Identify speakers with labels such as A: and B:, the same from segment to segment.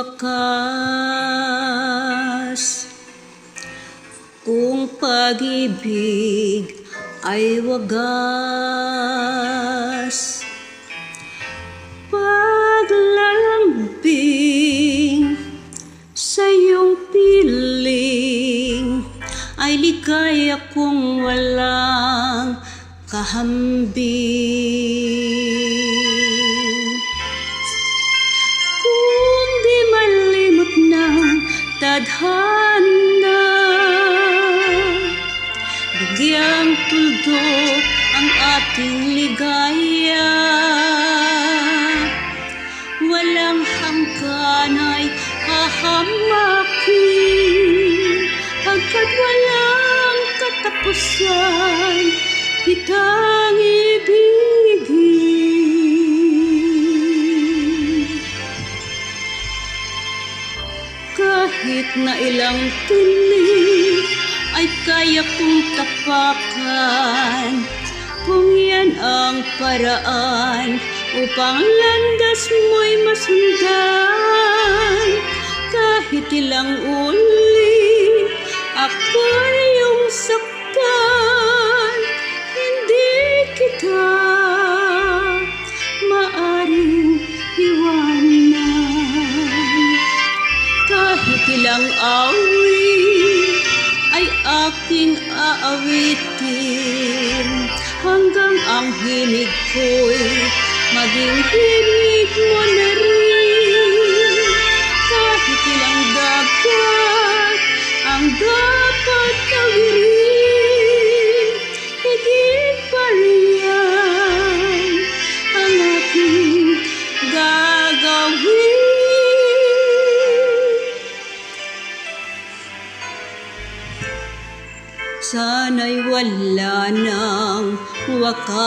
A: wakas. Kung pag-ibig ay wagas, paglalambing sa iyong piling ay ligaya kung walang kahambing. Kung di malimot ng tadhana, bigyang tuldok ang ating ligaya. Walang hanggan ay hahamakin, hanggat walang katapusan kitang ibigin. Kahit na ilang tinig ay kaya kong tapakan, kung yan ang paraan upang landas mo'y masundan. Kahit ilang ulit ako'y iyong saktan, hindi kita maaring iwanan. Kahit ilang awit ay aking aawitin, hanggang ang himig ko'y maging himig mo na rin. Kahit ilang dagat ang dapat tawirin, higit pa riyan ang aking gagawin. Sana'y wala ng wakas,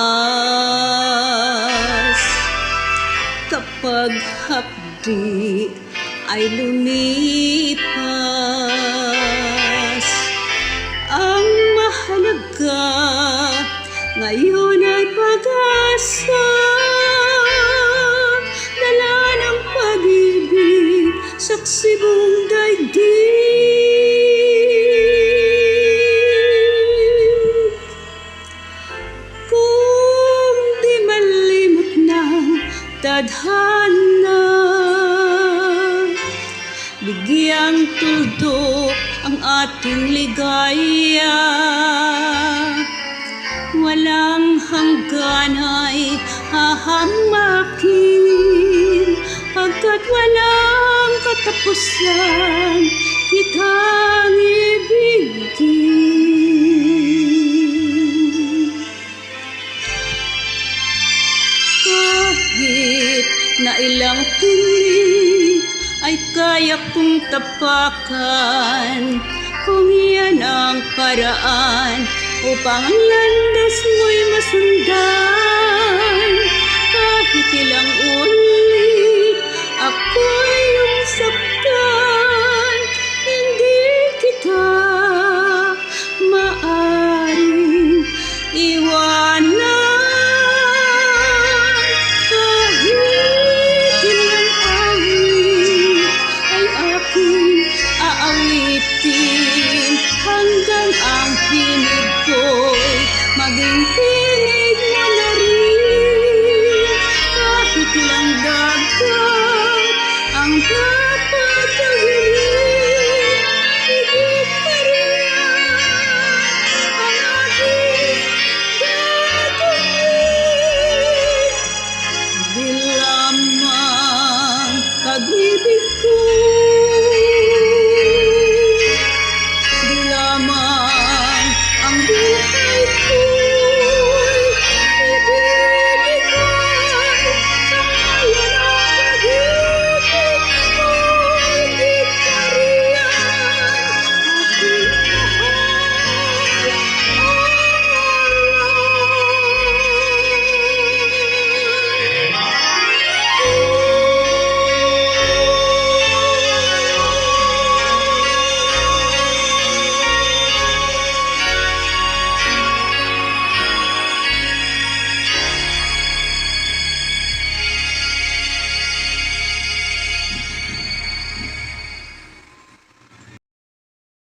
A: kapag hapdi ay lumipas. Ang mahalaga ngayon ay pag-asa, dala ng pag-ibig, saksi buong daigdig. Tadhana, bigyang tuldok ang ating ligaya. Walang hanggan ay hahamakin, hanggat walang katapusan kitang ibigin. Kahit na ilang tinig ay kaya kong tapakan, kung yan ang paraan upang ang landas mo'y masundan. Kahit ilang ulit ako'y iyong saktan, hindi kita maaring iwanan. Aawitin hanggang ang himig